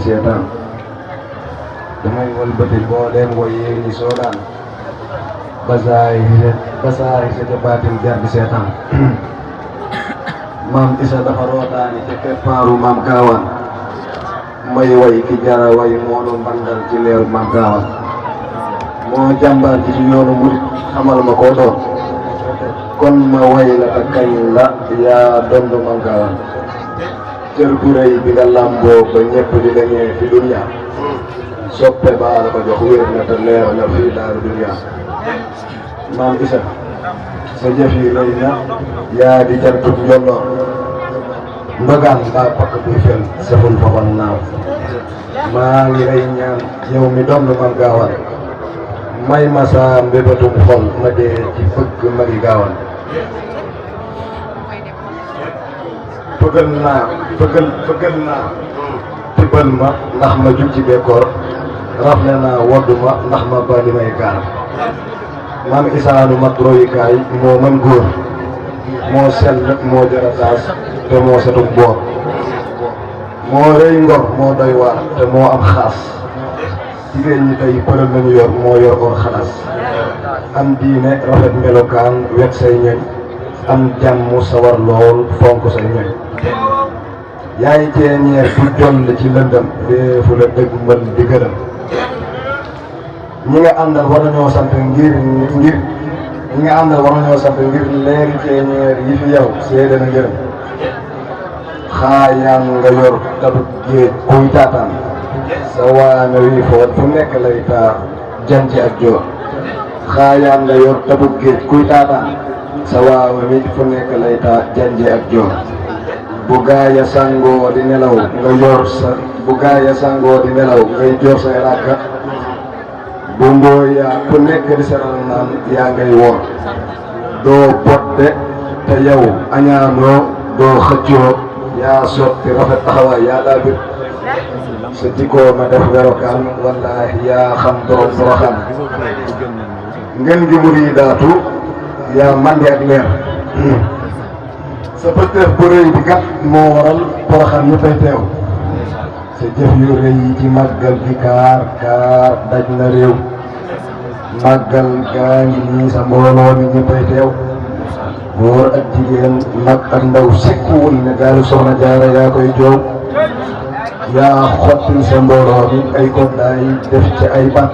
seetaan damay wëlbati mbooleem woy yee ñi soodaan basaay sa ca baatin jar di seetaan maam Isa dafa rootaani ca keppaaru maam Gaawaan may way ki jara way moonu mbandal ci leeru maam Gaawaan moo jàmbaar ji ci yoonu murit xamal ma koo doon kon ma way la te kañ la yaa dondu maam Gaawaan cër bu rëy bi nga làmboo ba ñëpp di la ñee fi dunya soppe baa la ko jox wér na te leer na fii daaru dunya maam Isa sa jëf yi rëy na yaa di jantub njolloor mbagaan mbaa pakk buy fel seful fafal naaw maa ngi lay ñaan yow mi dondu maam Gaawaan may ma saa mbébatum xol ma dee ci bëgg magi Gaawaan bëggal naa tibbal ma ndax ma jug ci bekkoor rafle naa woddu ma ndax ma ba li may gaar maam Isaanu mat royukaay moo mën góor moo sell moo jara taas te moo setuk boor moo rëy ngor moo doy waar te moo am xaas jigéen ñi tey përal lañu yor moo yor or xalaas am diine rafet melokaan wet say ñoñ am jàmm sawar lool fonk say ñoñ yaay ceeñeer bu joll ci lëndëm deefu la dëgg mën di gërëm ñi nga àndal war nañoo sant ngir ñi nga àndal war nañoo sant ngir leeri ceeñeer yi fi yow seede na ngërëm xaayaan nga yor tabut géej kuy taataan sa waame wi foot fu nekk lay taa janci ak joor xaayaan nga yor tabut géej kuy taataan sa waame wi fu nekk lay taa janci ak joor bu gaaya sangoo di nelaw nga yor sa bu gaaya sangoo di nelaw ngay joor say rakka bu mbooyaa ku nekk di seral naan yaa ngay wor doo botte te yow añaanoo doo xëccoo yaa sotti rafet taxawaay yaa daa bir sa jikkoo ma def werokaan wallaahi yaa xam borom boroxaan ngeen gi muriidaatu yaa mandi ak leer sa pëstëf bu rëy bi kat moo waral Porokhane ñu fay teew sa jëf yu rëy yi ci màggal gi kaar daj na réew màggal gaa ngi nii sa mbooloo mi ñu fay teew góor ak jigéen mag ak ndaw sikkuwul ne gaalu Soxna Jaara yaa koy joow yaa xottil sa mbooloo mi ay koddaay def ci ay bat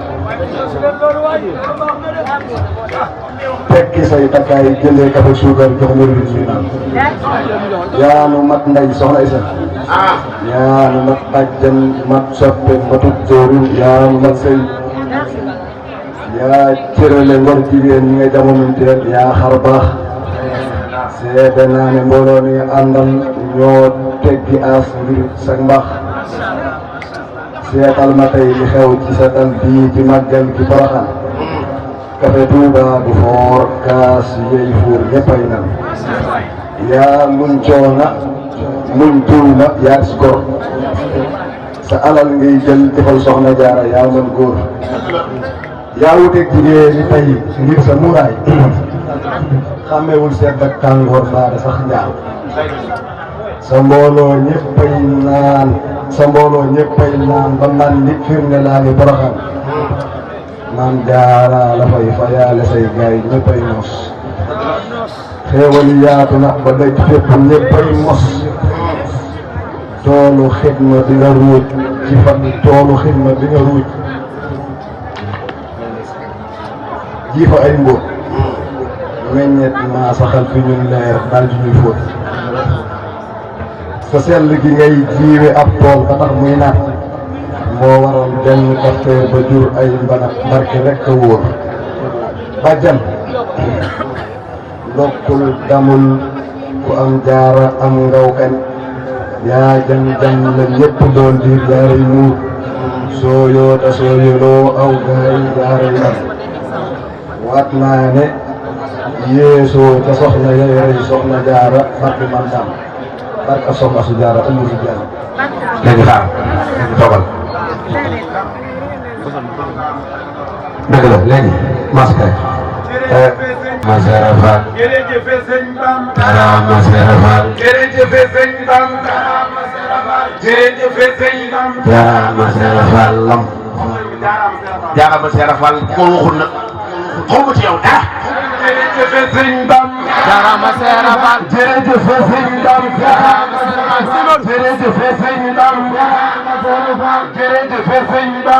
tekki say takkaay jëndee kafe suukar jox mbir mi ñuy naan yaa nu mat nday Soxna Isa yaa nu mat bàjjan mat soppe matut joorin yaa nu mat sëy yaa cërale ngor jigéen ñi nga jamonanteel yaa xar baax seede naa ne mbooloo mi àndal ñoo teggi aas ngir sa mbax seetal ma tey li xew ci sa dal bii ci màggal gi Porokhane kafe Tuuba du foor kaas yey fuur ñëppay nan yaa muñ coona muñ tuuma yaa si gor sa alal ngay jël defal Soxna Jaara yaa mën góor yaa wuteeg jigéen ñi tey ngir sa muuraay xàmmewul sedd ak tàngoor baada sax njaal sa mbooloo ñëppay naan ba man nit firnde laa ngi Porokhane maam Jaara la fay fayaale say gaay ñëppay mos xéewal yaatu na ba daj fépp ñëppay mos toolu xidma di nga ruuj ci fan toolu xidma di nga ruuj ji fa ay mbóot meññet maa saxal fi ñun leer daal di ñuy fóot sa sell gi ngay jiwe ab tool ba tax muy naat moo waral benn kafteer ba jur ay mbana barke rek a wóor bàjjan ndokkul damul ku am jaara am ngaw kañ yaa jam la ñëpp doon di jaara yu muur soo yoota soo yoloo aw gaay jaara yu am waat naa ne yeesoo ca soxna yey Soxna Jaara barke man daam barke soxna su jaara ëmb si jaara léegi xaar toogal dëgg la léegi maskay Masera Fall jërëjëf sëñ Bamba dara Masera Fall jërëjëf sëñ Bamba jërëjëf sëñ Bamba. jaaraama Seera Fall lam. jaaraama Seera Fall ko waxul nag xaw ma ci yow dara. jërëjëf sëñ Bamba. jaaraama Seera Fall. jërëjëf sëñ Bamba. jërëjëf sëñ Bamba. jërëjëf sëñ Bamba.